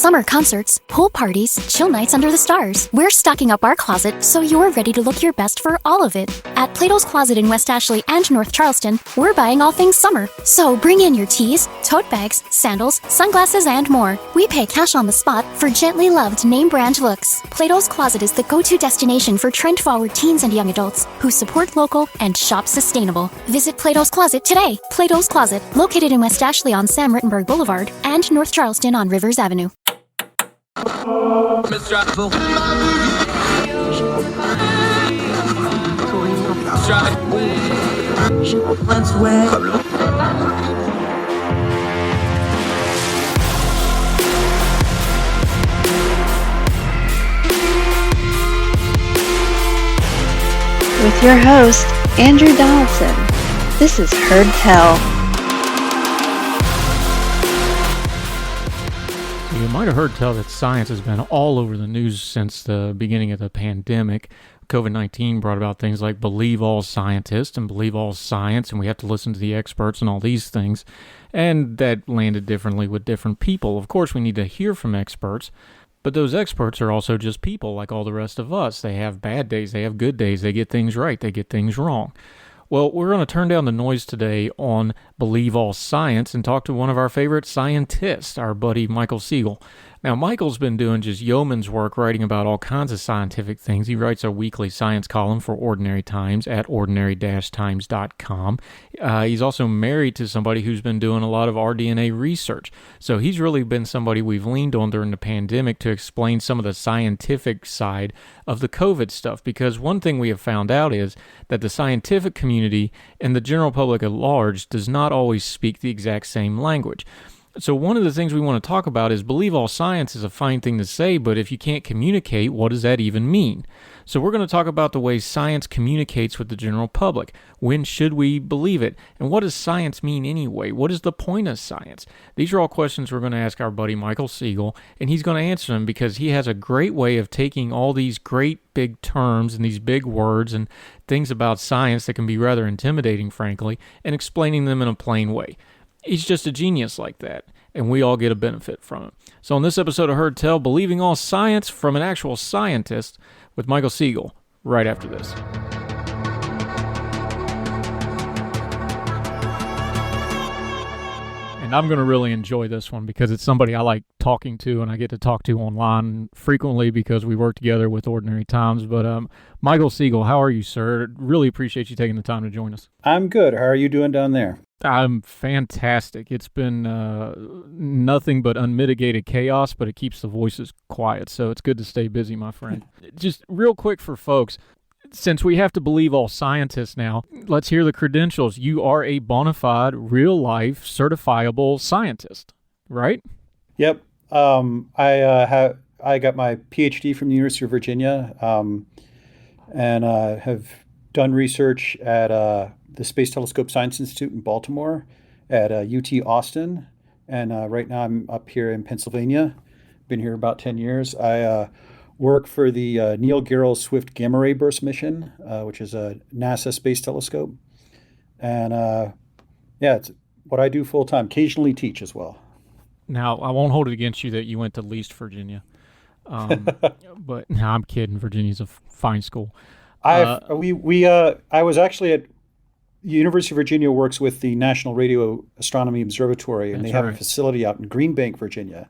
Summer concerts, pool parties, chill nights under the stars. We're stocking up our closet so you're ready to look your best for all of it. At Plato's Closet in West Ashley and North Charleston, we're buying all things summer. So bring in your tees, tote bags, sandals, sunglasses, and more. We pay cash on the spot for gently loved name brand looks. Plato's Closet is the go-to destination for trend-forward teens and young adults who support local and shop sustainable. Visit Plato's Closet today. Plato's Closet, located in West Ashley on Sam Rittenberg Boulevard and North Charleston on Rivers Avenue. With your host, Andrew Donaldson. This is Heard Tell. You might have heard tell that science has been all over the news since the beginning of the pandemic. COVID-19 brought about things like believe all scientists and believe all science, and we have to listen to the experts and all these things. And that landed differently with different people. Of course, we need to hear from experts, but those experts are also just people like all the rest of us. They have bad days, they have good days, they get things right, they get things wrong. Well, we're going to turn down the noise today on Believe All Science and talk to one of our favorite scientists, our buddy Michael Siegel. Now, Michael's been doing just yeoman's work writing about all kinds of scientific things. He writes a weekly science column for Ordinary Times at ordinary-times.com. He's also married to somebody who's been doing a lot of rDNA research. So he's really been somebody we've leaned on during the pandemic to explain some of the scientific side of the COVID stuff. Because one thing we have found out is that the scientific community and the general public at large does not always speak the exact same language. So one of the things we want to talk about is believe all science is a fine thing to say, but if you can't communicate, what does that even mean? So we're going to talk about the way science communicates with the general public. When should we believe it? And what does science mean anyway? What is the point of science? These are all questions we're going to ask our buddy Michael Siegel, and he's going to answer them because he has a great way of taking all these great big terms and these big words and things about science that can be rather intimidating, frankly, and explaining them in a plain way. He's just a genius like that, and we all get a benefit from it. So on this episode of Heard Tell, Believing All Science from an actual scientist with Michael Siegel, right after this. And I'm going to really enjoy this one because it's somebody I like talking to, and I get to talk to online frequently because we work together with Ordinary Times. But Michael Siegel, how are you, sir? Really appreciate you taking the time to join us. I'm good. How are you doing down there? I'm fantastic. It's been nothing but unmitigated chaos, but it keeps the voices quiet, so it's good to stay busy, my friend. Just real quick for folks, since we have to believe all scientists now, let's hear the credentials. You are a bona fide, real-life, certifiable scientist, right? Yep. I got my PhD from the University of Virginia, and have done research at the Space Telescope Science Institute in Baltimore, at UT Austin, and right now I'm up here in Pennsylvania. Been here about 10 years. I work for the Neil Gehrels Swift Gamma Ray Burst mission, which is a NASA space telescope. And it's what I do full time. Occasionally teach as well. Now, I won't hold it against you that you went to Least, Virginia. But no, I'm kidding. Virginia's a fine school. I was actually at University of Virginia, works with the National Radio Astronomy Observatory, and they have a facility out in Green Bank, Virginia.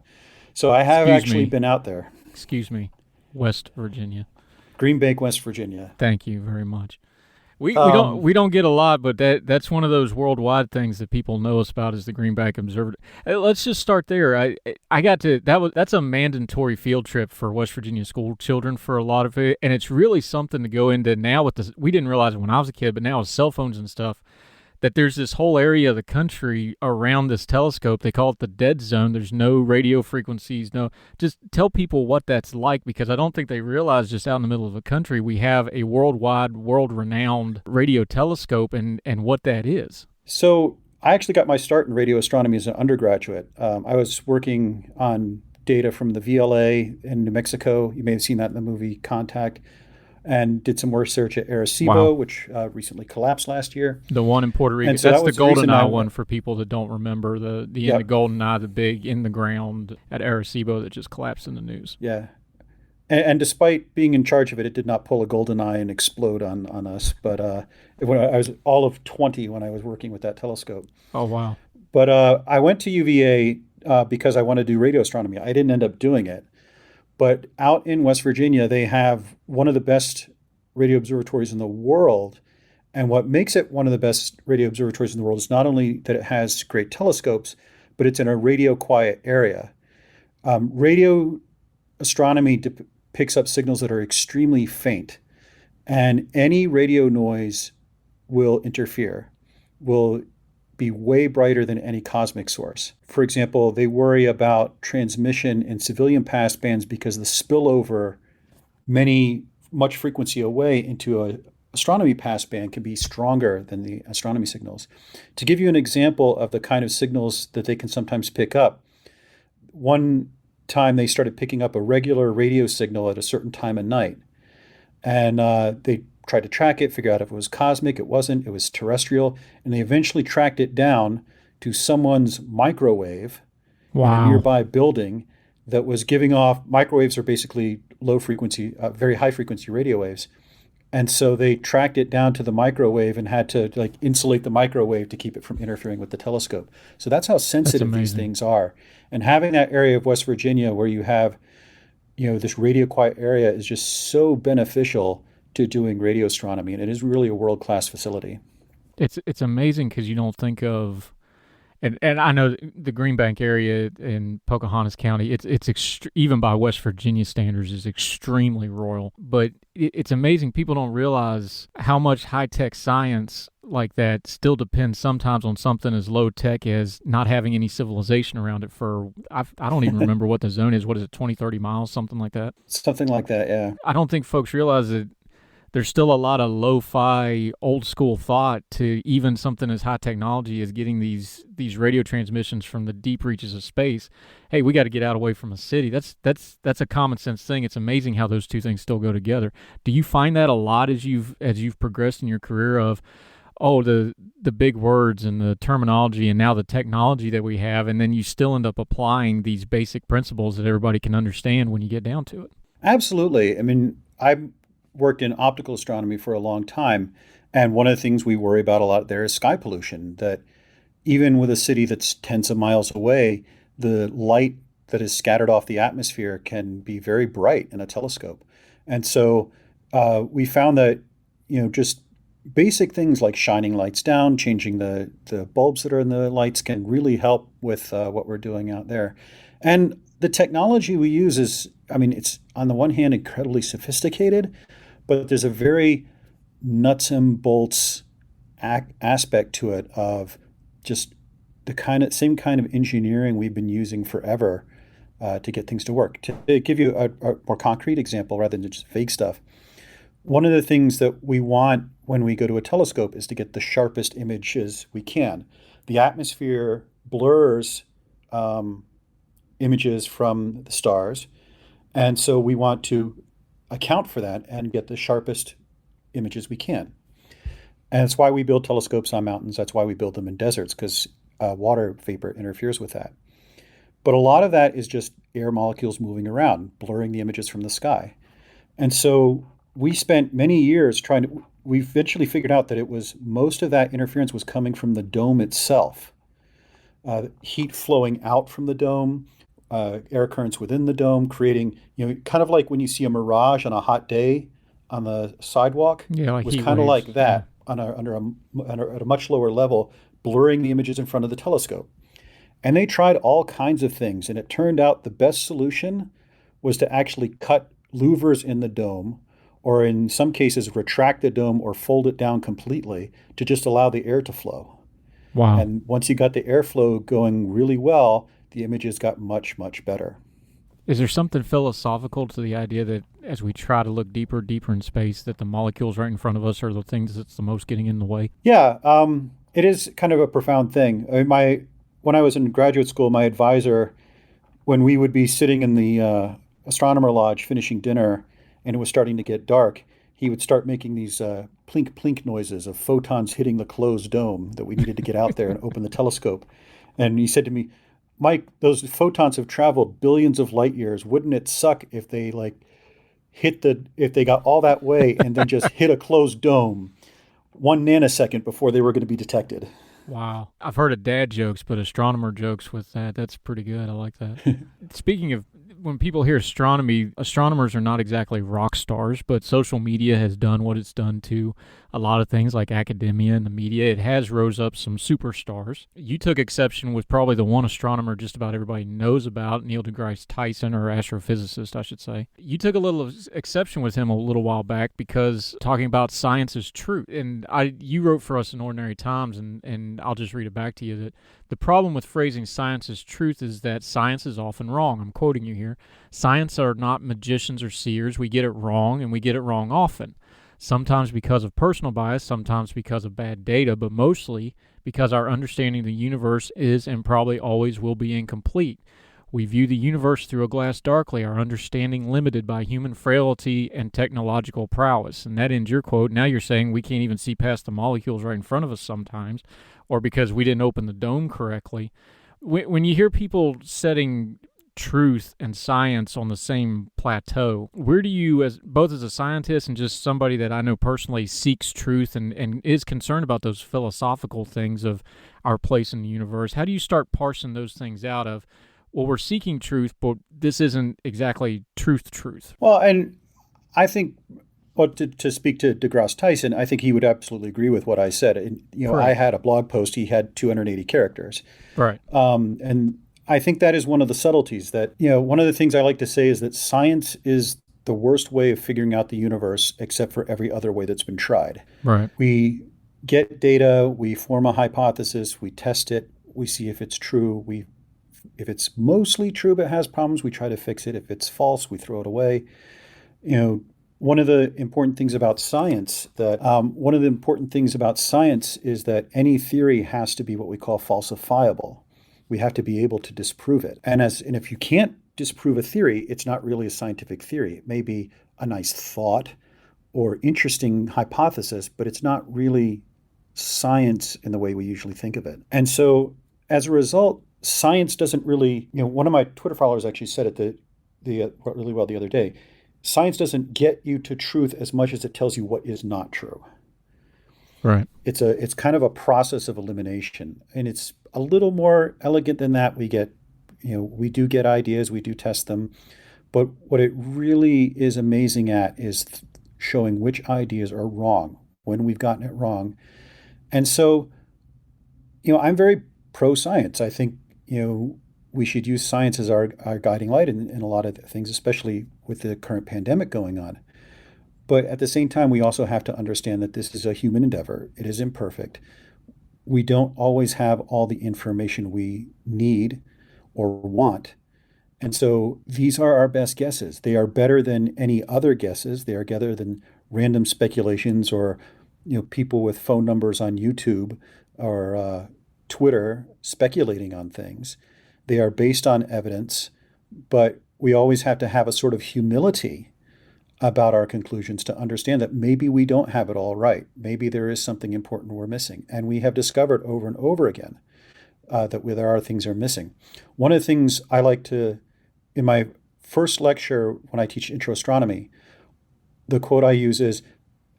So I have been out there. Excuse me, West Virginia. Green Bank, West Virginia. Thank you very much. We don't get a lot, but that's one of those worldwide things that people know us about is the Green Bank Observatory. Let's just start there. That's a mandatory field trip for West Virginia school children for a lot of it, and it's really something to go into now with this. We didn't realize it when I was a kid, but now with cell phones and stuff, that there's this whole area of the country around this telescope. They call it the dead zone. There's no radio frequencies. Just tell people what that's like, because I don't think they realize just out in the middle of the country we have a worldwide, world-renowned radio telescope and what that is. So I actually got my start in radio astronomy as an undergraduate. I was working on data from the VLA in New Mexico. You may have seen that in the movie Contact. and did some research at Wow. Arecibo, which recently collapsed last year. The one in Puerto Rico. And so That's that the was the reason GoldenEye one for people that don't remember. In the Yep, GoldenEye, the big in the ground at Arecibo that just collapsed in the news. yeah. And despite being in charge of it, it did not pull a golden eye and explode on us. But when I was all of 20 when I was working with that telescope. Oh, wow. But I went to UVA because I wanted to do radio astronomy. I didn't end up doing it. But out in West Virginia, they have one of the best radio observatories in the world. And what makes it one of the best radio observatories in the world is not only that it has great telescopes, but it's in a radio quiet area. Radio astronomy picks up signals that are extremely faint, and any radio noise will interfere, will be way brighter than any cosmic source. For example, they worry about transmission in civilian passbands because the spillover much frequency away into a astronomy passband can be stronger than the astronomy signals. To give you an example of the kind of signals that they can sometimes pick up, one time they started picking up a regular radio signal at a certain time of night. And they tried to track it, figure out if it was cosmic. It wasn't. It was terrestrial. And they eventually tracked it down to someone's microwave in a Wow. nearby building that was giving off. Microwaves are basically low frequency, very high frequency radio waves. And so they tracked it down to the microwave and had to like insulate the microwave to keep it from interfering with the telescope. So that's how That's sensitive these amazing. things are. And having that area of West Virginia where you have, this radio quiet area is just so beneficial to doing radio astronomy. And it is really a world-class facility. It's amazing because you don't think of, and I know the Green Bank area in Pocahontas County, even by West Virginia standards is extremely rural. But it's amazing. People don't realize how much high tech science like that still depends sometimes on something as low tech as not having any civilization around it for I don't even remember what the zone is. What is it, 20, 30 miles, something like that? Something like that, yeah. I don't think folks realize that there's still a lot of lo-fi old school thought to even something as high technology as getting these radio transmissions from the deep reaches of space. Hey, we got to get out away from a city. That's a common sense thing. It's amazing how those two things still go together. Do you find that a lot as you've progressed in your career of the big words and the terminology and now the technology that we have, and then you still end up applying these basic principles that everybody can understand when you get down to it? Absolutely. I mean, I worked in optical astronomy for a long time. And one of the things we worry about a lot there is sky pollution, that even with a city that's tens of miles away, the light that is scattered off the atmosphere can be very bright in a telescope. And so we found that, just basic things like shining lights down, changing the bulbs that are in the lights can really help with what we're doing out there. And the technology we use is, I mean, it's on the one hand incredibly sophisticated, but there's a very nuts and bolts aspect to it of just the same kind of engineering we've been using forever to get things to work. To give you a more concrete example rather than just vague stuff, one of the things that we want when we go to a telescope is to get the sharpest images we can. The atmosphere blurs images from the stars, and so we want to account for that and get the sharpest images we can. And that's why we build telescopes on mountains. That's why we build them in deserts, because water vapor interferes with that. But a lot of that is just air molecules moving around, blurring the images from the sky. And so we spent many years we eventually figured out that most of that interference was coming from the dome itself. Heat flowing out from the dome, air currents within the dome, creating, kind of like when you see a mirage on a hot day on the sidewalk. Yeah, like It was heat kind of waves. like that at a much lower level, blurring the images in front of the telescope. And they tried all kinds of things, and it turned out the best solution was to actually cut louvers in the dome, or in some cases retract the dome or fold it down completely to just allow the air to flow. Wow. And once you got the airflow going really well, the images got much, much better. Is there something philosophical to the idea that as we try to look deeper in space, that the molecules right in front of us are the things that's the most getting in the way? Yeah, it is kind of a profound thing. When I was in graduate school, my advisor, when we would be sitting in the astronomer lodge finishing dinner and it was starting to get dark, he would start making these plink plink noises of photons hitting the closed dome that we needed to get out there and open the telescope. And he said to me, Mike, those photons have traveled billions of light years. Wouldn't it suck if they if they got all that way and then just hit a closed dome 1 nanosecond before they were going to be detected? Wow. I've heard of dad jokes, but astronomer jokes with that. That's pretty good. I like that. Speaking of, when people hear astronomy, astronomers are not exactly rock stars, but social media has done what it's done to a lot of things like academia and the media. It has rose up some superstars. You took exception with probably the one astronomer just about everybody knows about, Neil deGrasse Tyson, or astrophysicist, I should say. You took a little exception with him a little while back because talking about science is truth. And you wrote for us in Ordinary Times, and I'll just read it back to you, that the problem with phrasing science as truth is that science is often wrong. I'm quoting you here. Science are not magicians or seers. We get it wrong, and we get it wrong often. Sometimes because of personal bias, sometimes because of bad data, but mostly because our understanding of the universe is and probably always will be incomplete. We view the universe through a glass darkly, our understanding limited by human frailty and technological prowess. And that ends your quote. Now you're saying we can't even see past the molecules right in front of us sometimes, or because we didn't open the dome correctly. When you hear people setting truth and science on the same plateau, where do you, as both as a scientist and just somebody that I know personally seeks truth and is concerned about those philosophical things of our place in the universe, how do you start parsing those things out of, well, we're seeking truth, but this isn't exactly truth? Well, and I think, well, to speak to DeGrasse Tyson, I think he would absolutely agree with what I said. And, Right. I had a blog post, he had 280 characters. Right. And I think that is one of the subtleties that, one of the things I like to say is that science is the worst way of figuring out the universe, except for every other way that's been tried. Right. We get data, we form a hypothesis, we test it, we see if it's true. If it's mostly true but has problems, we try to fix it. If it's false, we throw it away. One of the important things about science is that any theory has to be what we call falsifiable. We have to be able to disprove it. And if you can't disprove a theory, it's not really a scientific theory. It may be a nice thought or interesting hypothesis, but it's not really science in the way we usually think of it. And so as a result, science doesn't really, one of my Twitter followers actually said it really well the other day. Science doesn't get you to truth as much as it tells you what is not true. Right. It's kind of a process of elimination, and it's a little more elegant than that. We do get ideas, we do test them, but what it really is amazing at is showing which ideas are wrong when we've gotten it wrong. And so, I'm very pro-science. I think, we should use science as our guiding light in a lot of things, especially with the current pandemic going on. But at the same time, we also have to understand that this is a human endeavor. It is imperfect. We don't always have all the information we need or want. And so these are our best guesses. They are better than any other guesses. They are better than random speculations or, people with phone numbers on YouTube or Twitter speculating on things. They are based on evidence, but we always have to have a sort of humility about our conclusions to understand that maybe we don't have it all right. Maybe there is something important we're missing. And we have discovered over and over again that there are things are missing. One of the things I like to, in my first lecture when I teach intro astronomy, the quote I use is,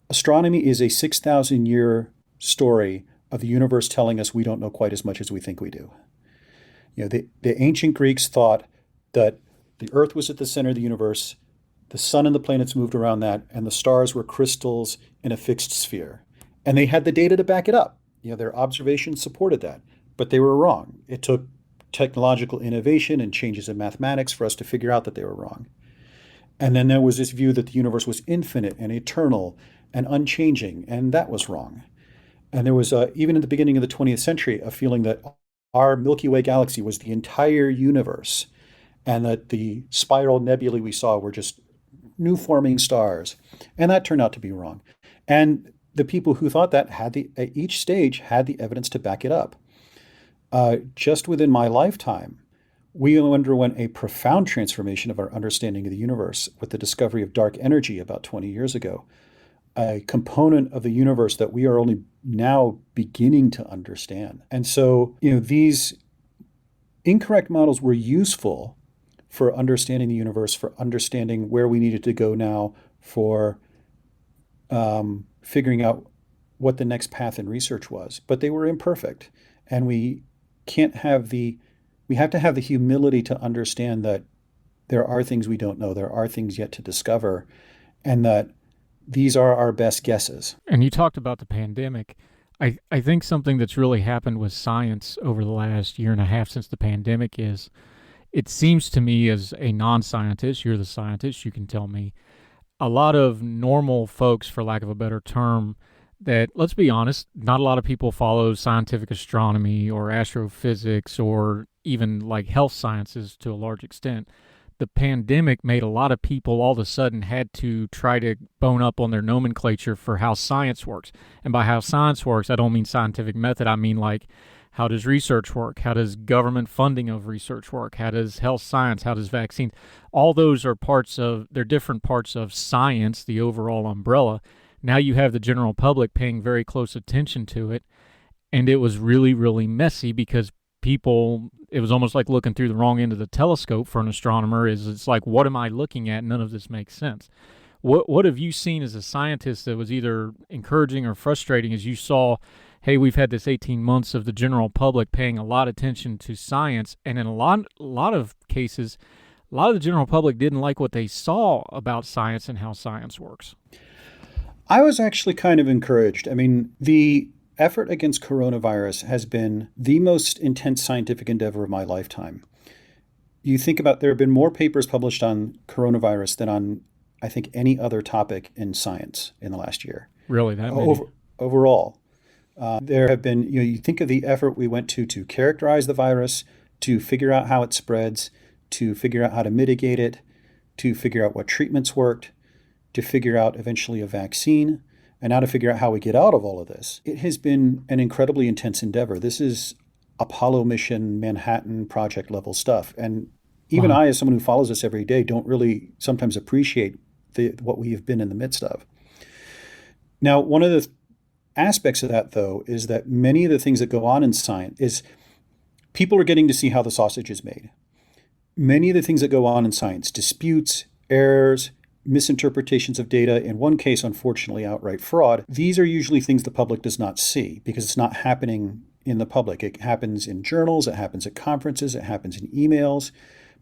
astronomy is a 6,000-year story of the universe telling us we don't know quite as much as we think we do. The ancient Greeks thought that the Earth was at the center of the universe, the sun and the planets moved around that, and the stars were crystals in a fixed sphere. And they had the data to back it up. Their observations supported that, but they were wrong. It took technological innovation and changes in mathematics for us to figure out that they were wrong. And then there was this view that the universe was infinite and eternal and unchanging, and that was wrong. And there was, even at the beginning of the 20th century, a feeling that our Milky Way galaxy was the entire universe, and that the spiral nebulae we saw were just new forming stars. And that turned out to be wrong. And the people who thought that at each stage had the evidence to back it up. Just within my lifetime, we underwent a profound transformation of our understanding of the universe with the discovery of dark energy about 20 years ago. a component of the universe that we are only now beginning to understand. And so, these incorrect models were useful for understanding the universe, for understanding where we needed to go now, for figuring out what the next path in research was. But they were imperfect. And we have to have the humility to understand that there are things we don't know, there are things yet to discover, and that these are our best guesses. And you talked about the pandemic. I think something that's really happened with science over the last year and a half since the pandemic is, it seems to me as a non-scientist, you're the scientist, you can tell me, a lot of normal folks, for lack of a better term, that, let's be honest, not a lot of people follow scientific astronomy or astrophysics or even like health sciences to a large extent. The pandemic made a lot of people all of a sudden had to try to bone up on their nomenclature for how science works. And by how science works, I don't mean scientific method. I mean, like, how does research work? How does government funding of research work? How does health science? How does vaccines? All those are they're different parts of science, the overall umbrella. Now you have the general public paying very close attention to it. And it was really, really messy because it was almost like looking through the wrong end of the telescope for an astronomer. It's like, what am I looking at? None of this makes sense. What have you seen as a scientist that was either encouraging or frustrating as you saw, hey, we've had this 18 months of the general public paying a lot of attention to science, and in a lot of cases, a lot of the general public didn't like what they saw about science and how science works? I was actually kind of encouraged. I mean, the effort against coronavirus has been the most intense scientific endeavor of my lifetime. You think about, there have been more papers published on coronavirus than on, I think, any other topic in science in the last year. Really, that many? Overall. There have been, you think of the effort we went to characterize the virus, to figure out how it spreads, to figure out how to mitigate it, to figure out what treatments worked, to figure out eventually a vaccine, and now to figure out how we get out of all of this. It has been an incredibly intense endeavor. This is Apollo mission, Manhattan Project level stuff. And even I, as someone who follows this every day, don't really sometimes appreciate what we have been in the midst of. Now, one of the aspects of that, though, is that many of the things that go on in science is people are getting to see how the sausage is made. Many of the things that go on in science, disputes, errors, misinterpretations of data, in one case, unfortunately, outright fraud, these are usually things the public does not see because it's not happening in the public. It happens in journals, it happens at conferences, it happens in emails.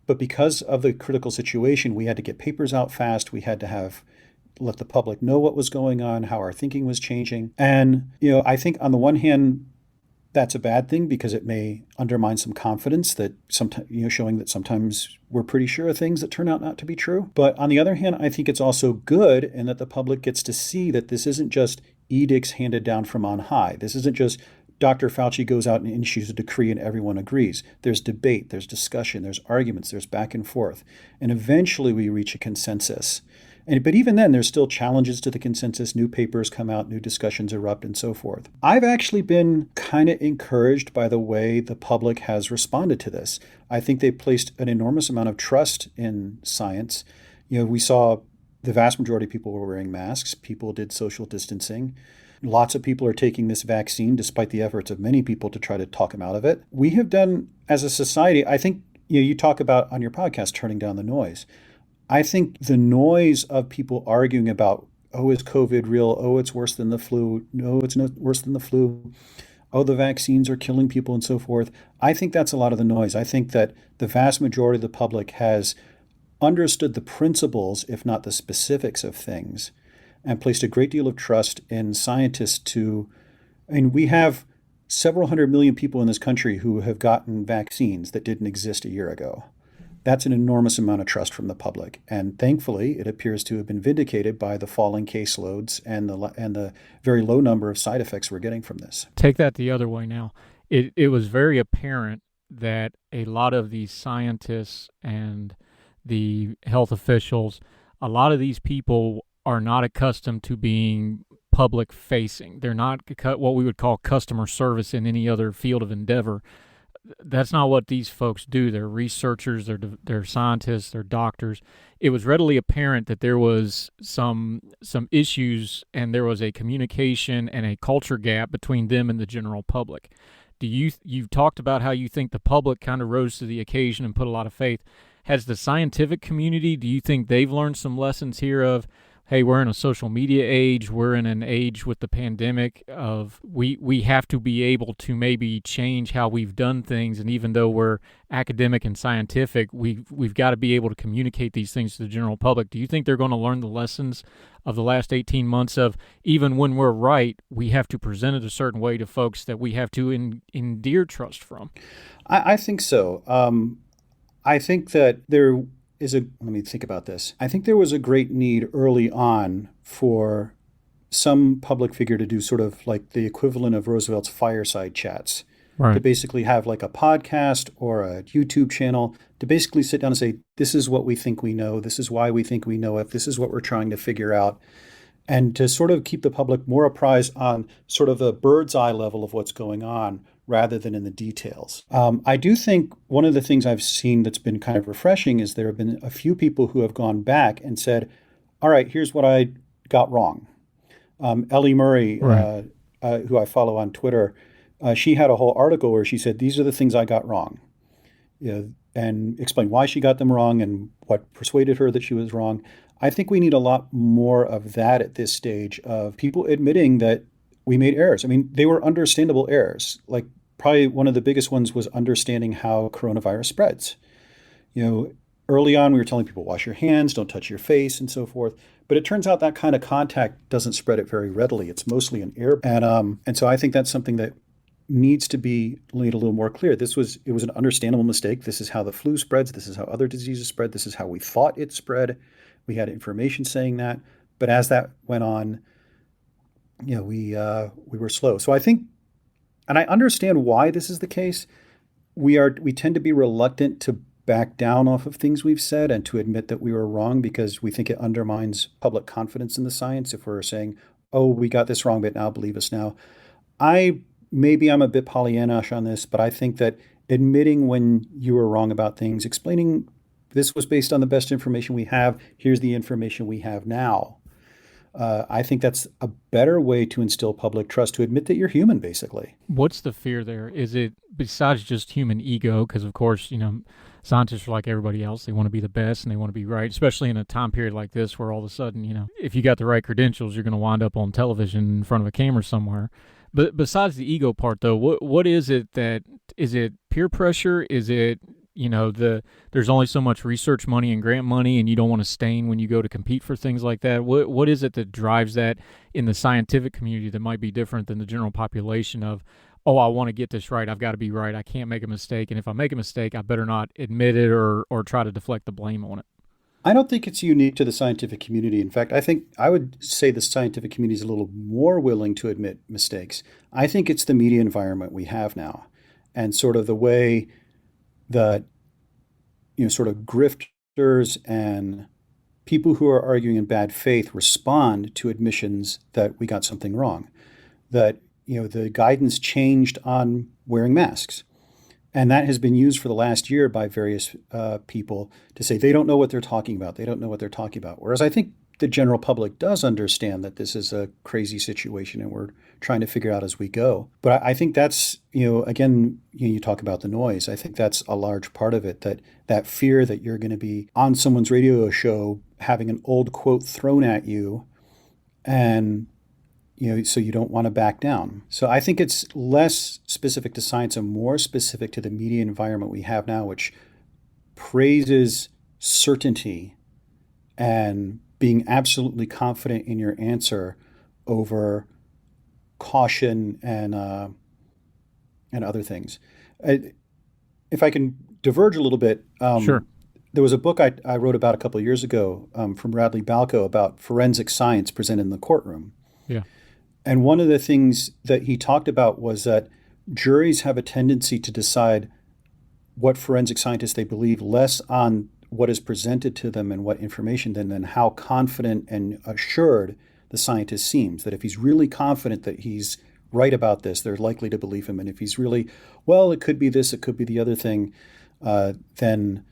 But because of the critical situation, we had to get papers out fast. We had to let the public know what was going on, how our thinking was changing. And, I think on the one hand, that's a bad thing because it may undermine some confidence that sometimes, showing that sometimes we're pretty sure of things that turn out not to be true. But on the other hand, I think it's also good in that the public gets to see that this isn't just edicts handed down from on high. This isn't just Dr. Fauci goes out and issues a decree and everyone agrees. There's debate, there's discussion, there's arguments, there's back and forth. And eventually we reach a consensus. But even then, there's still challenges to the consensus. New papers come out, new discussions erupt, and so forth. I've actually been kind of encouraged by the way the public has responded to this. I think they placed an enormous amount of trust in science. We saw the vast majority of people were wearing masks. People did social distancing. Lots of people are taking this vaccine, despite the efforts of many people to try to talk them out of it. We have done, as a society, I think, you talk about on your podcast, turning down the noise. I think the noise of people arguing about, oh, is COVID real? Oh, it's worse than the flu. No, it's not worse than the flu. Oh, the vaccines are killing people and so forth. I think that's a lot of the noise. I think that the vast majority of the public has understood the principles, if not the specifics of things, and placed a great deal of trust in scientists we have several 100 million people in this country who have gotten vaccines that didn't exist a year ago. That's an enormous amount of trust from the public. And thankfully, it appears to have been vindicated by the falling caseloads and the very low number of side effects we're getting from this. Take that the other way now. It was very apparent that a lot of these scientists and the health officials, a lot of these people are not accustomed to being public facing. They're not what we would call customer service in any other field of endeavor. that's not what these folks do. They're researchers, they're scientists, they're doctors. It was readily apparent that there was some issues and there was a communication and a culture gap between them and the general public. You've talked about how you think the public kind of rose to the occasion and put a lot of faith. Has the scientific community, do you think they've learned some lessons here of, hey, we're in a social media age, we're in an age with the pandemic of we have to be able to maybe change how we've done things, and even though we're academic and scientific, we've got to be able to communicate these things to the general public. Do you think they're going to learn the lessons of the last 18 months of, even when we're right, we have to present it a certain way to folks that we have to endear trust from? I think so. I think that let me think about this. I think there was a great need early on for some public figure to do sort of like the equivalent of Roosevelt's fireside chats, Right. to basically have like a podcast or a YouTube channel to basically sit down and say, this is what we think we know. This is why we think we know it. This is what we're trying to figure out. And to sort of keep the public more apprised on sort of the bird's eye level of what's going on rather than in the details. I do think one of the things I've seen that's been kind of refreshing is there have been a few people who have gone back and said, all right, here's what I got wrong. Ellie Murray, Right. Who I follow on Twitter, she had a whole article where she said, these are the things I got wrong, and explained why she got them wrong and what persuaded her that she was wrong. I think we need a lot more of that at this stage, of people admitting that we made errors. I mean, they were understandable errors. Like, probably one of the biggest ones was understanding how coronavirus spreads. Early on, we were telling people, wash your hands, don't touch your face, and so forth. But it turns out that kind of contact doesn't spread it very readily. It's mostly an air. And so I think that's something that needs to be made a little more clear. It was an understandable mistake. This is how the flu spreads. This is how other diseases spread. This is how we thought it spread. We had information saying that. But as that went on, we were slow. So I think, and I understand why this is the case. We tend to be reluctant to back down off of things we've said and to admit that we were wrong, because we think it undermines public confidence in the science if we're saying, oh, we got this wrong, but now believe us now. Maybe I'm a bit Pollyannish on this, but I think that admitting when you were wrong about things, explaining this was based on the best information we have, here's the information we have now. I think that's a better way to instill public trust, to admit that you're human, basically. What's the fear there? Is it, besides just human ego? Because, of course, scientists are like everybody else. They want to be the best and they want to be right, especially in a time period like this where all of a sudden, if you got the right credentials, you're going to wind up on television in front of a camera somewhere. But besides the ego part, though, what is it is it peer pressure? Is it, there's only so much research money and grant money and you don't want to stain when you go to compete for things like that? What is it that drives that in the scientific community that might be different than the general population of, oh, I want to get this right, I've got to be right, I can't make a mistake, and if I make a mistake, I better not admit it or try to deflect the blame on it? I don't think it's unique to the scientific community. In fact, I would say the scientific community is a little more willing to admit mistakes. I think it's the media environment we have now, and sort of the way that, sort of grifters and people who are arguing in bad faith respond to admissions that we got something wrong, that, the guidance changed on wearing masks. And that has been used for the last year by various people to say they don't know what they're talking about. They don't know what they're talking about. Whereas I think the general public does understand that this is a crazy situation and we're trying to figure out as we go. But I think that's, again, you talk about the noise. I think that's a large part of it, that fear that you're going to be on someone's radio show having an old quote thrown at you, and so you don't want to back down. So I think it's less specific to science and more specific to the media environment we have now, which praises certainty and being absolutely confident in your answer over caution and other things. If I can diverge a little bit, Sure. There was a book I wrote about a couple of years ago from Radley Balco about forensic science presented in the courtroom. Yeah. And one of the things that he talked about was that juries have a tendency to decide what forensic scientists they believe less on what is presented to them and what information than how confident and assured the scientist seems. That if he's really confident that he's right about this, they're likely to believe him. And if he's really, well, it could be this, it could be the other thing, then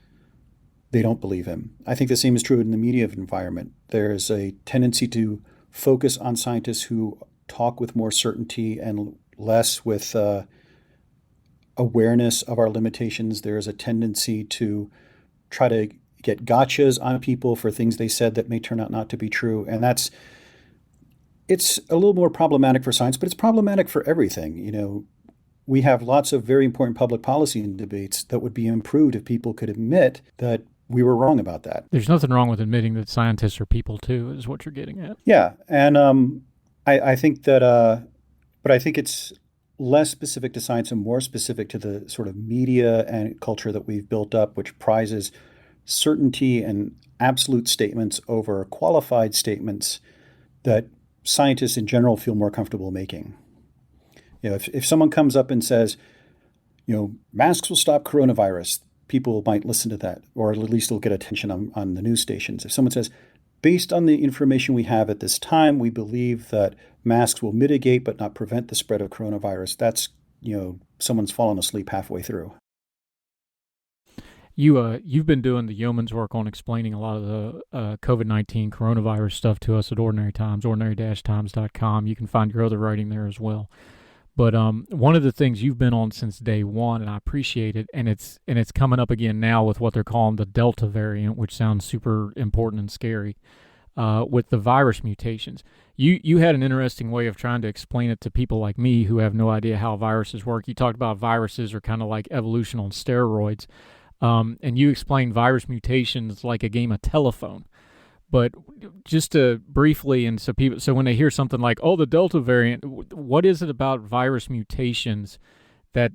they don't believe him. I think the same is true in the media environment. There's a tendency to focus on scientists who talk with more certainty and less with awareness of our limitations. There is a tendency to try to get gotchas on people for things they said that may turn out not to be true. And it's a little more problematic for science, but it's problematic for everything. You know, we have lots of very important public policy debates that would be improved if people could admit that we were wrong about that. There's nothing wrong with admitting that scientists are people too, is what you're getting at. Yeah. And I think that, but I think it's less specific to science and more specific to the sort of media and culture that we've built up, which prizes certainty and absolute statements over qualified statements that scientists in general feel more comfortable making. You know, if someone comes up and says, you know, masks will stop coronavirus, people might listen to that, or at least it'll get attention on the news stations. If someone says, based on the information we have at this time, we believe that masks will mitigate but not prevent the spread of coronavirus, that's, you know, someone's fallen asleep halfway through. You've been doing the yeoman's work on explaining a lot of the COVID-19 coronavirus stuff to us at Ordinary Times, ordinary-times.com. You can find your other writing there as well. But one of the things you've been on since day one, and I appreciate it, and it's coming up again now with what they're calling the Delta variant, which sounds super important and scary, with the virus mutations. You had an interesting way of trying to explain it to people like me who have no idea how viruses work. You talked about viruses are kind of like evolution on steroids. And you explained virus mutations like a game of telephone. But just to briefly, and so when they hear something like, oh, the Delta variant, what is it about virus mutations that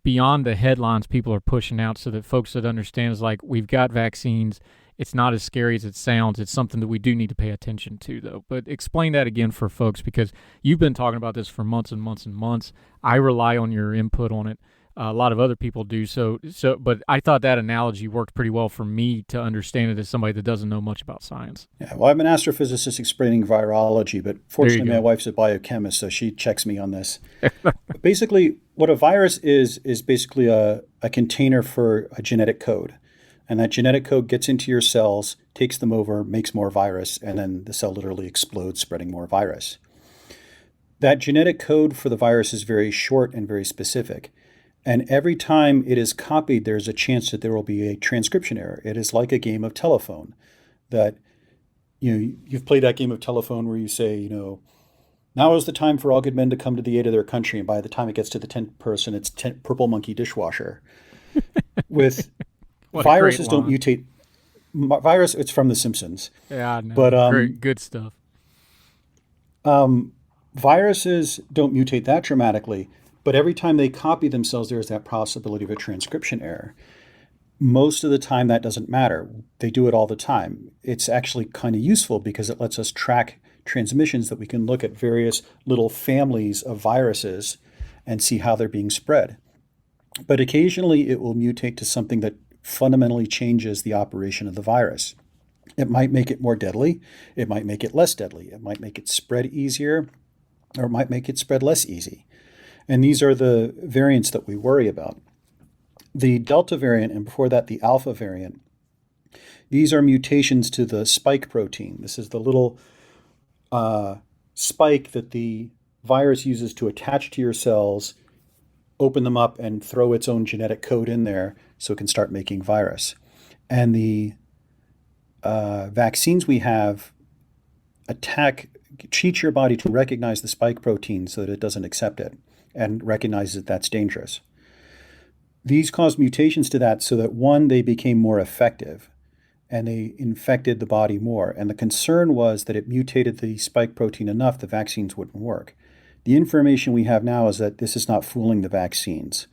beyond the headlines people are pushing out so that folks that understand is like, we've got vaccines, it's not as scary as it sounds, it's something that we do need to pay attention to, though. But explain that again for folks, because you've been talking about this for months and months and months. I rely on your input on it. A lot of other people do so, but I thought that analogy worked pretty well for me to understand it as somebody that doesn't know much about science. Yeah, well, I'm an astrophysicist explaining virology, but fortunately my wife's a biochemist, so she checks me on this. Basically, what a virus is basically a container for a genetic code. And that genetic code gets into your cells, takes them over, makes more virus, and then the cell literally explodes, spreading more virus. That genetic code for the virus is very short and very specific. And every time it is copied, there's a chance that there will be a transcription error. It is like a game of telephone that, you know, you've played that game of telephone where you say, you know, now is the time for all good men to come to the aid of their country. And by the time it gets to the 10th person, it's Purple Monkey Dishwasher. With viruses don't mutate. Virus, it's from The Simpsons. Yeah, I know. But, great, good stuff. Viruses don't mutate that dramatically. But every time they copy themselves, there's that possibility of a transcription error. Most of the time, that doesn't matter. They do it all the time. It's actually kind of useful because it lets us track transmissions that we can look at various little families of viruses and see how they're being spread. But occasionally, it will mutate to something that fundamentally changes the operation of the virus. It might make it more deadly. It might make it less deadly. It might make it spread easier, or it might make it spread less easy. And these are the variants that we worry about. The Delta variant, and before that, the Alpha variant, these are mutations to the spike protein. This is the little spike that the virus uses to attach to your cells, open them up, and throw its own genetic code in there so it can start making virus. And the vaccines we have cheat your body to recognize the spike protein so that it doesn't accept it and recognizes that that's dangerous. These caused mutations to that so that, one, they became more effective and they infected the body more. And the concern was that it mutated the spike protein enough the vaccines wouldn't work. The information we have now is that this is not fooling the vaccines.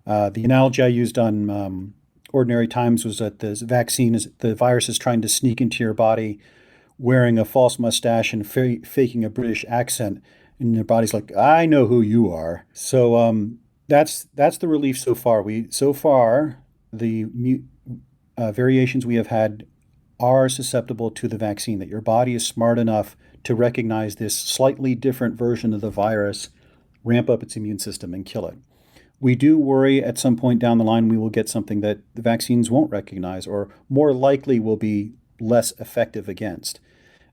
The analogy I used on Ordinary Times was that the virus is trying to sneak into your body wearing a false mustache and faking a British accent. And your body's like, I know who you are. So that's the relief so far. The variations we have had are susceptible to the vaccine, that your body is smart enough to recognize this slightly different version of the virus ramp up its immune system and kill it. We do worry at some point down the line we will get something that the vaccines won't recognize or more likely will be less effective against.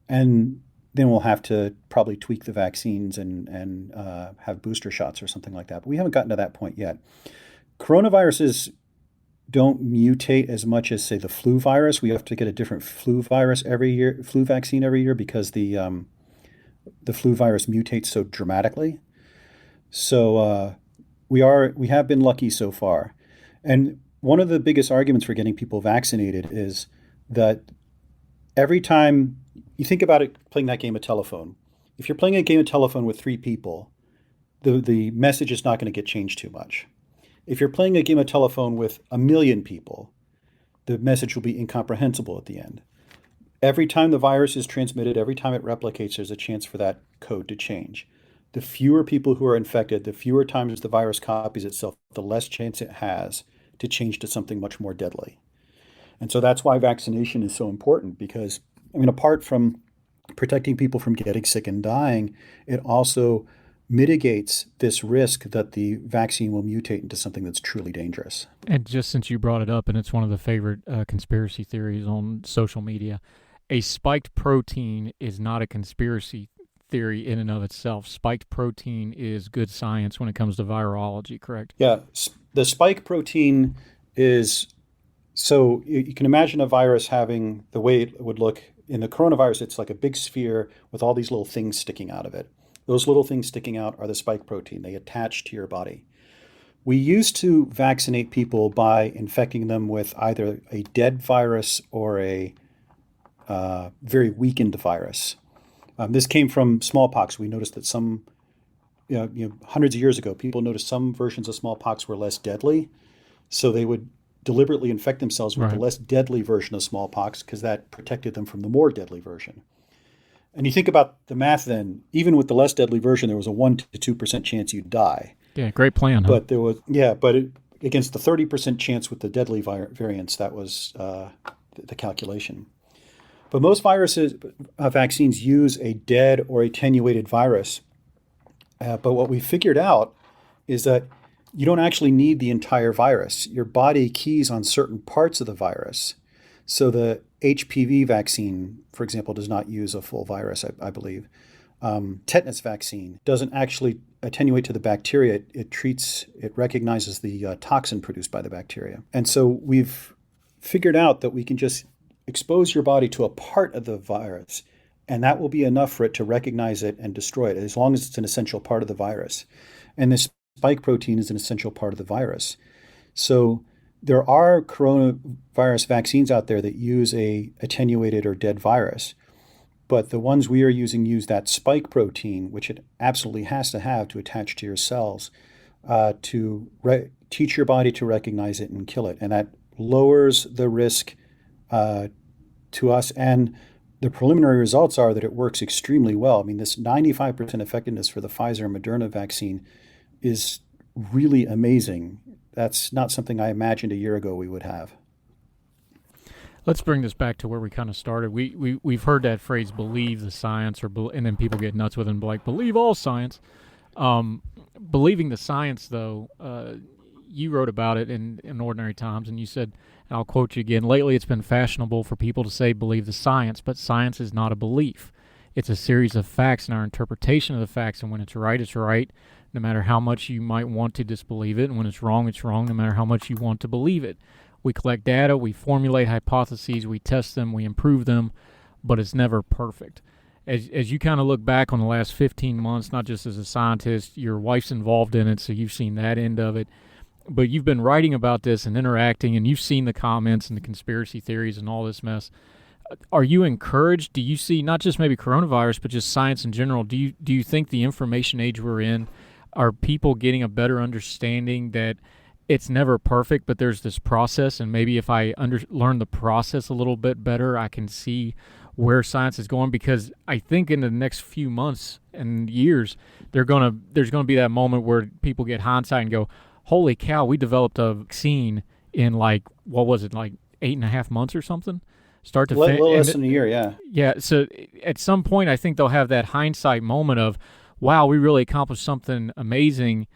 And then we'll have to probably tweak the vaccines and have booster shots or something like that. But we haven't gotten to that point yet. Coronaviruses don't mutate as much as, say, the flu virus. We have to get a different flu vaccine every year because the flu virus mutates so dramatically. So we have been lucky so far. And one of the biggest arguments for getting people vaccinated is that every time you think about it, playing that game of telephone, if you're playing a game of telephone with 3 people, the message is not going to get changed too much. If you're playing a game of telephone with 1 million people, the message will be incomprehensible at the end. Every time the virus is transmitted, every time it replicates, there's a chance for that code to change. The fewer people who are infected, the fewer times the virus copies itself, the less chance it has to change to something much more deadly. And so that's why vaccination is so important because, apart from protecting people from getting sick and dying, it also mitigates this risk that the vaccine will mutate into something that's truly dangerous. And just since you brought it up, and it's one of the favorite conspiracy theories on social media, a spiked protein is not a conspiracy theory in and of itself. Spiked protein is good science when it comes to virology, correct? Yeah, the spike protein is, so you can imagine a virus having the way it would look in the coronavirus. It's like a big sphere with all these little things sticking out of it. Those little things sticking out are the spike protein. They attach to your body. We used to vaccinate people by infecting them with either a dead virus or a very weakened virus. This came from smallpox. We noticed that some, hundreds of years ago, people noticed some versions of smallpox were less deadly. So they would deliberately infect themselves with the less deadly version of smallpox because that protected them from the more deadly version. And you think about the math then, even with the less deadly version, there was a 1 to 2% chance you'd die. Yeah, great plan. Huh? But there was, against the 30% chance with the deadly variants, that was the calculation. But most vaccines use a dead or attenuated virus. But what we figured out is that you don't actually need the entire virus. Your body keys on certain parts of the virus. So the HPV vaccine, for example, does not use a full virus, I believe. Tetanus vaccine doesn't actually attenuate to the bacteria. It recognizes the toxin produced by the bacteria. And so we've figured out that we can just expose your body to a part of the virus, and that will be enough for it to recognize it and destroy it, as long as it's an essential part of the virus. And this spike protein is an essential part of the virus. So there are coronavirus vaccines out there that use a attenuated or dead virus, but the ones we are using use that spike protein, which it absolutely has to have to attach to your cells, to teach your body to recognize it and kill it. And that lowers the risk to us. And the preliminary results are that it works extremely well. This 95% effectiveness for the Pfizer and Moderna vaccine is really amazing. That's not something I imagined a year ago we would have. Let's bring this back to where we kind of started. We've heard that phrase, believe the science, and then people get nuts with it and be like, believe all science. Believing the science, though, you wrote about it in Ordinary Times, and you said, and I'll quote you again, lately it's been fashionable for people to say believe the science, but science is not a belief. It's a series of facts and our interpretation of the facts, and when it's right, no matter how much you might want to disbelieve it, and when it's wrong, no matter how much you want to believe it. We collect data, we formulate hypotheses, we test them, we improve them, but it's never perfect. As you kind of look back on the last 15 months, not just as a scientist, your wife's involved in it, so you've seen that end of it, but you've been writing about this and interacting, and you've seen the comments and the conspiracy theories and all this mess. Are you encouraged? Do you see not just maybe coronavirus, but just science in general? Do you think the information age we're in, are people getting a better understanding that it's never perfect, but there's this process, and maybe if I learn the process a little bit better, I can see where science is going? Because I think in the next few months and years, there's going to be that moment where people get hindsight and go, holy cow, we developed a vaccine in like 8.5 months or something? Start to little less than a year, yeah. Yeah, so at some point I think they'll have that hindsight moment of, wow, we really accomplished something amazing.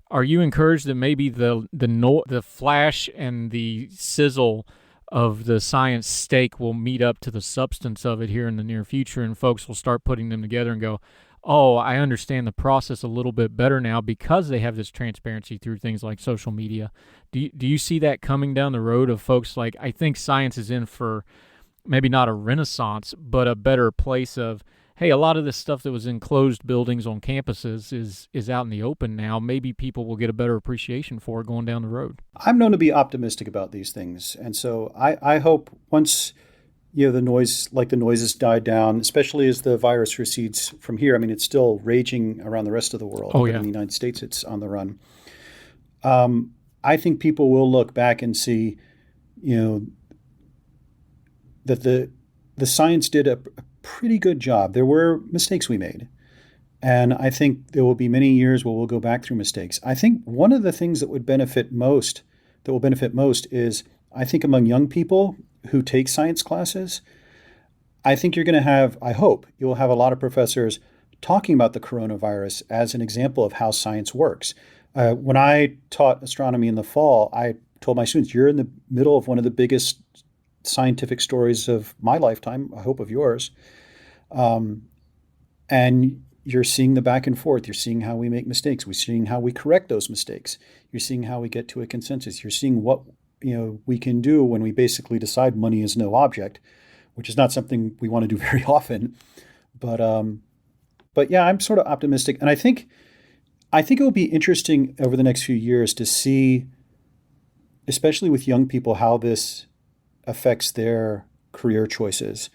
Are you encouraged that maybe the flash and the sizzle of the science steak will meet up to the substance of it here in the near future, and folks will start putting them together and go, oh, I understand the process a little bit better now because they have this transparency through things like social media. Do you see that coming down the road of folks like, I think science is in for maybe not a renaissance, but a better place of, hey, a lot of this stuff that was in closed buildings on campuses is out in the open now. Maybe people will get a better appreciation for it going down the road. I'm known to be optimistic about these things. And so I hope once the noises died down, especially as the virus recedes from here. I mean, it's still raging around the rest of the world. Oh, but yeah. in the United States, it's on the run. I think people will look back and see, that the science did a pretty good job. There were mistakes we made. And I think there will be many years where we'll go back through mistakes. I think one of the things that will benefit most is, I think, among young people who take science classes, I think I hope you'll have a lot of professors talking about the coronavirus as an example of how science works. When I taught astronomy in the fall, I told my students, you're in the middle of one of the biggest scientific stories of my lifetime, I hope of yours. And you're seeing the back and forth. You're seeing how we make mistakes. We're seeing how we correct those mistakes. You're seeing how we get to a consensus. You're seeing what we can do when we basically decide money is no object, which is not something we want to do very often. But yeah, I'm sort of optimistic, and I think it will be interesting over the next few years to see, especially with young people, how this affects their career choices.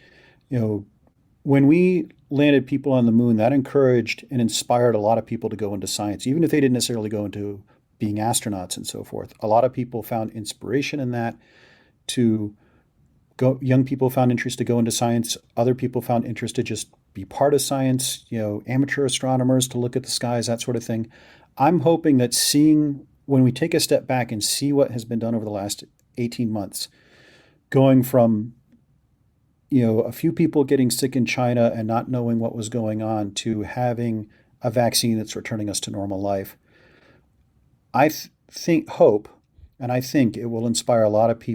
When we landed people on the moon, that encouraged and inspired a lot of people to go into science, even if they didn't necessarily go into being astronauts and so forth. A lot of people found inspiration in that to go. Young people found interest to go into science. Other people found interest to just be part of science, amateur astronomers to look at the skies, that sort of thing. I'm hoping that when we take a step back and see what has been done over the last 18 months, going from a few people getting sick in China and not knowing what was going on to having a vaccine that's returning us to normal life. I hope, and I think it will inspire a lot of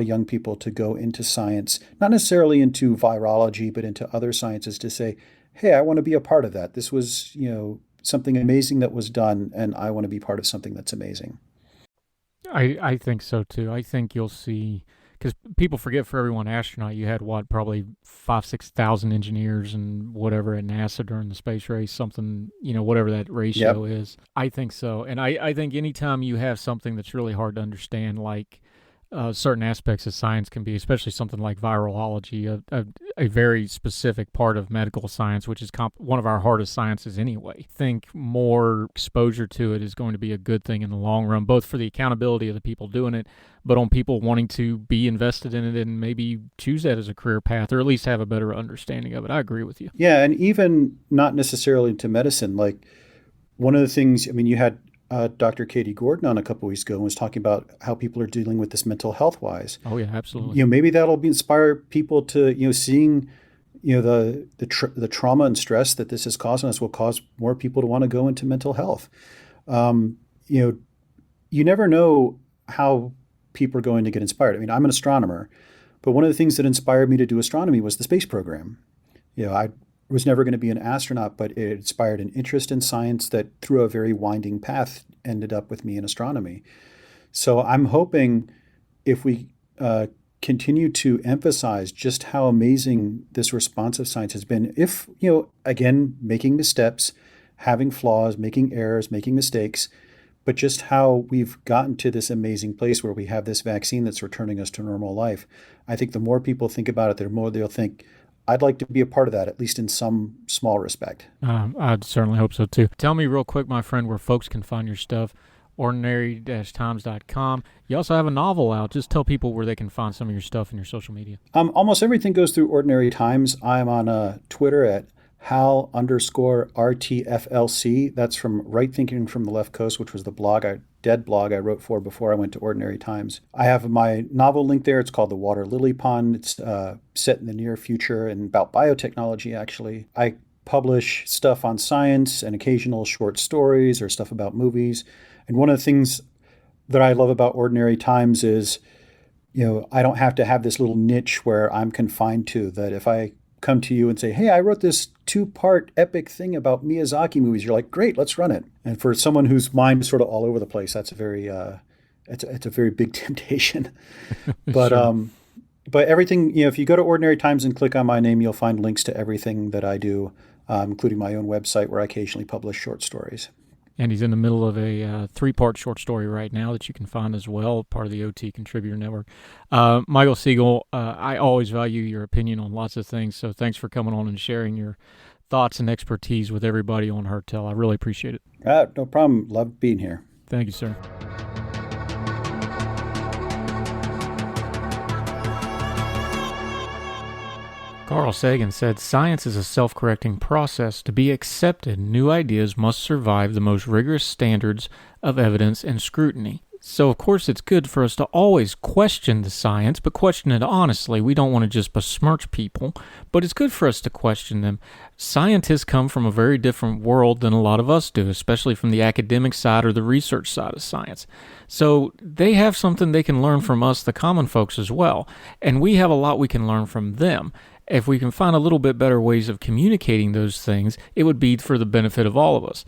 young people to go into science, not necessarily into virology, but into other sciences, to say, hey, I want to be a part of that. This was, something amazing that was done, and I want to be part of something that's amazing. I think so too. I think you'll see, because people forget, for every one astronaut, you had probably 5,000-6,000 engineers and whatever at NASA during the space race, something, whatever that ratio is. I think so. And I think anytime you have something that's really hard to understand, like certain aspects of science can be, especially something like virology, a very specific part of medical science, which is one of our hardest sciences anyway. I think more exposure to it is going to be a good thing in the long run, both for the accountability of the people doing it, but on people wanting to be invested in it and maybe choose that as a career path, or at least have a better understanding of it. I agree with you. Yeah, and even not necessarily into medicine. Like, one of the things, you had Dr. Katie Gordon on a couple weeks ago and was talking about how people are dealing with this mental health wise. Oh yeah, absolutely. Maybe that'll inspire people to, seeing, the trauma and stress that this is causing us will cause more people to want to go into mental health. You never know how people are going to get inspired. I'm an astronomer, but one of the things that inspired me to do astronomy was the space program. I was never going to be an astronaut, but it inspired an interest in science that, through a very winding path, ended up with me in astronomy. So I'm hoping, if we continue to emphasize just how amazing this responsive science has been, if, again, making missteps, having flaws, making errors, making mistakes, but just how we've gotten to this amazing place where we have this vaccine that's returning us to normal life. I think the more people think about it, the more they'll think, I'd like to be a part of that, at least in some small respect. I'd certainly hope so too. Tell me real quick, my friend, where folks can find your stuff. Ordinary-times.com. You also have a novel out. Just tell people where they can find some of your stuff and your social media. Almost everything goes through Ordinary Times. I'm on Twitter at Hal_RTFLC. That's from Right Thinking from the Left Coast, which was the dead blog I wrote for before I went to Ordinary Times. I have my novel link there. It's called The Water Lily Pond. It's set in the near future and about biotechnology, actually. I publish stuff on science and occasional short stories or stuff about movies. And one of the things that I love about Ordinary Times is, I don't have to have this little niche where I'm confined to. That if I come to you and say, hey, I wrote this 2-part epic thing about Miyazaki movies, you're like, great, let's run it. And for someone whose mind is sort of all over the place, that's a very it's a very big temptation. But sure. But everything, if you go to Ordinary Times and click on my name, you'll find links to everything that I do, including my own website where I occasionally publish short stories. And he's in the middle of a 3-part short story right now that you can find as well, part of the OT Contributor Network. Michael Siegel, I always value your opinion on lots of things, so thanks for coming on and sharing your thoughts and expertise with everybody on Heard Tell. I really appreciate it. No problem. Love being here. Thank you, sir. Carl Sagan said, "Science is a self-correcting process. To be accepted, new ideas must survive the most rigorous standards of evidence and scrutiny." So, of course, it's good for us to always question the science, but question it honestly. We don't want to just besmirch people, but it's good for us to question them. Scientists come from a very different world than a lot of us do, especially from the academic side or the research side of science. So they have something they can learn from us, the common folks, as well. And we have a lot we can learn from them. If we can find a little bit better ways of communicating those things, it would be for the benefit of all of us.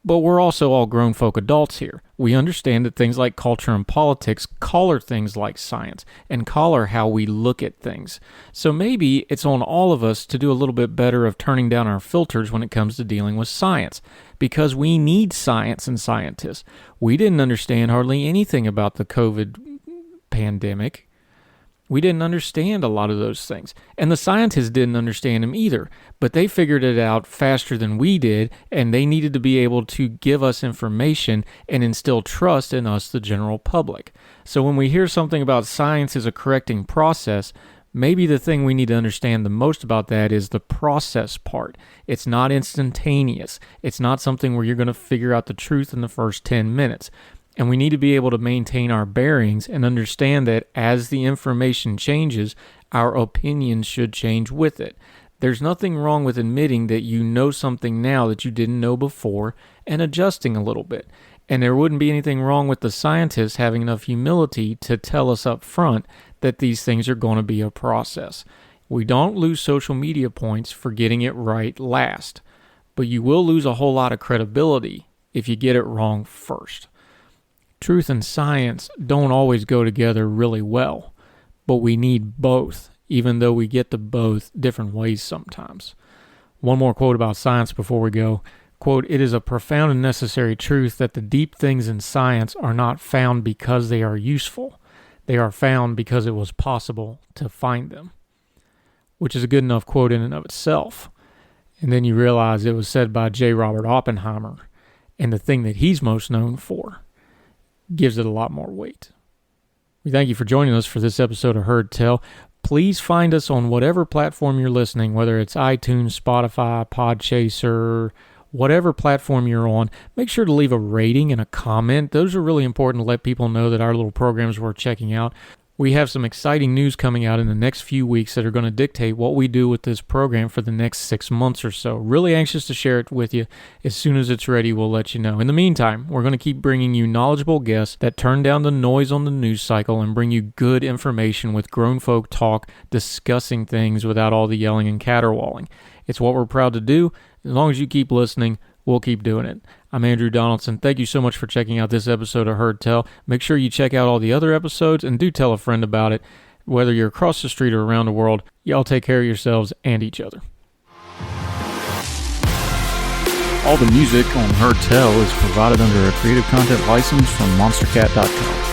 But we're also all grown folk adults here. We understand that things like culture and politics color things like science and color how we look at things. So maybe it's on all of us to do a little bit better of turning down our filters when it comes to dealing with science, because we need science and scientists. We didn't understand hardly anything about the COVID pandemic. We didn't understand a lot of those things. And the scientists didn't understand them either. But they figured it out faster than we did, and they needed to be able to give us information and instill trust in us, the general public. So when we hear something about science as a correcting process, maybe the thing we need to understand the most about that is the process part. It's not instantaneous. It's not something where you're going to figure out the truth in the first 10 minutes. And we need to be able to maintain our bearings and understand that as the information changes, our opinions should change with it. There's nothing wrong with admitting that you know something now that you didn't know before and adjusting a little bit. And there wouldn't be anything wrong with the scientists having enough humility to tell us up front that these things are going to be a process. We don't lose social media points for getting it right last, but you will lose a whole lot of credibility if you get it wrong first. Truth and science don't always go together really well, but we need both, even though we get to both different ways sometimes. One more quote about science before we go. Quote, "It is a profound and necessary truth that the deep things in science are not found because they are useful. They are found because it was possible to find them." Which is a good enough quote in and of itself. And then you realize it was said by J. Robert Oppenheimer, and the thing that he's most known for gives it a lot more weight. We thank you for joining us for this episode of Heard Tell. Please find us on whatever platform you're listening, whether it's iTunes, Spotify, Podchaser, whatever platform you're on. Make sure to leave a rating and a comment. Those are really important to let people know that our little programs we're checking out. We have some exciting news coming out in the next few weeks that are going to dictate what we do with this program for the next 6 months or so. Really anxious to share it with you. As soon as it's ready, we'll let you know. In the meantime, we're going to keep bringing you knowledgeable guests that turn down the noise on the news cycle and bring you good information with grown folk talk, discussing things without all the yelling and caterwauling. It's what we're proud to do. As long as you keep listening, we'll keep doing it. I'm Andrew Donaldson. Thank you so much for checking out this episode of Heard Tell. Make sure you check out all the other episodes and do tell a friend about it. Whether you're across the street or around the world, y'all take care of yourselves and each other. All the music on Heard Tell is provided under a Creative Content license from monstercat.com.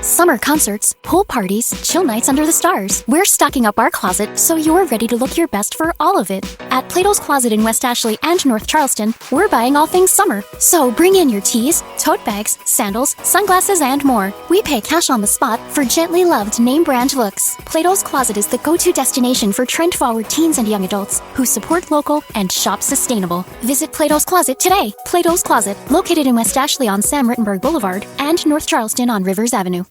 Summer concerts, pool parties, chill nights under the stars. We're stocking up our closet so you're ready to look your best for all of it. At Plato's Closet in West Ashley and North Charleston, we're buying all things summer. So bring in your tees, tote bags, sandals, sunglasses, and more. We pay cash on the spot for gently loved name brand looks. Plato's Closet is the go-to destination for trend-forward teens and young adults who support local and shop sustainable. Visit Plato's Closet today. Plato's Closet, located in West Ashley on Sam Rittenberg Boulevard and North Charleston on Rivers Avenue.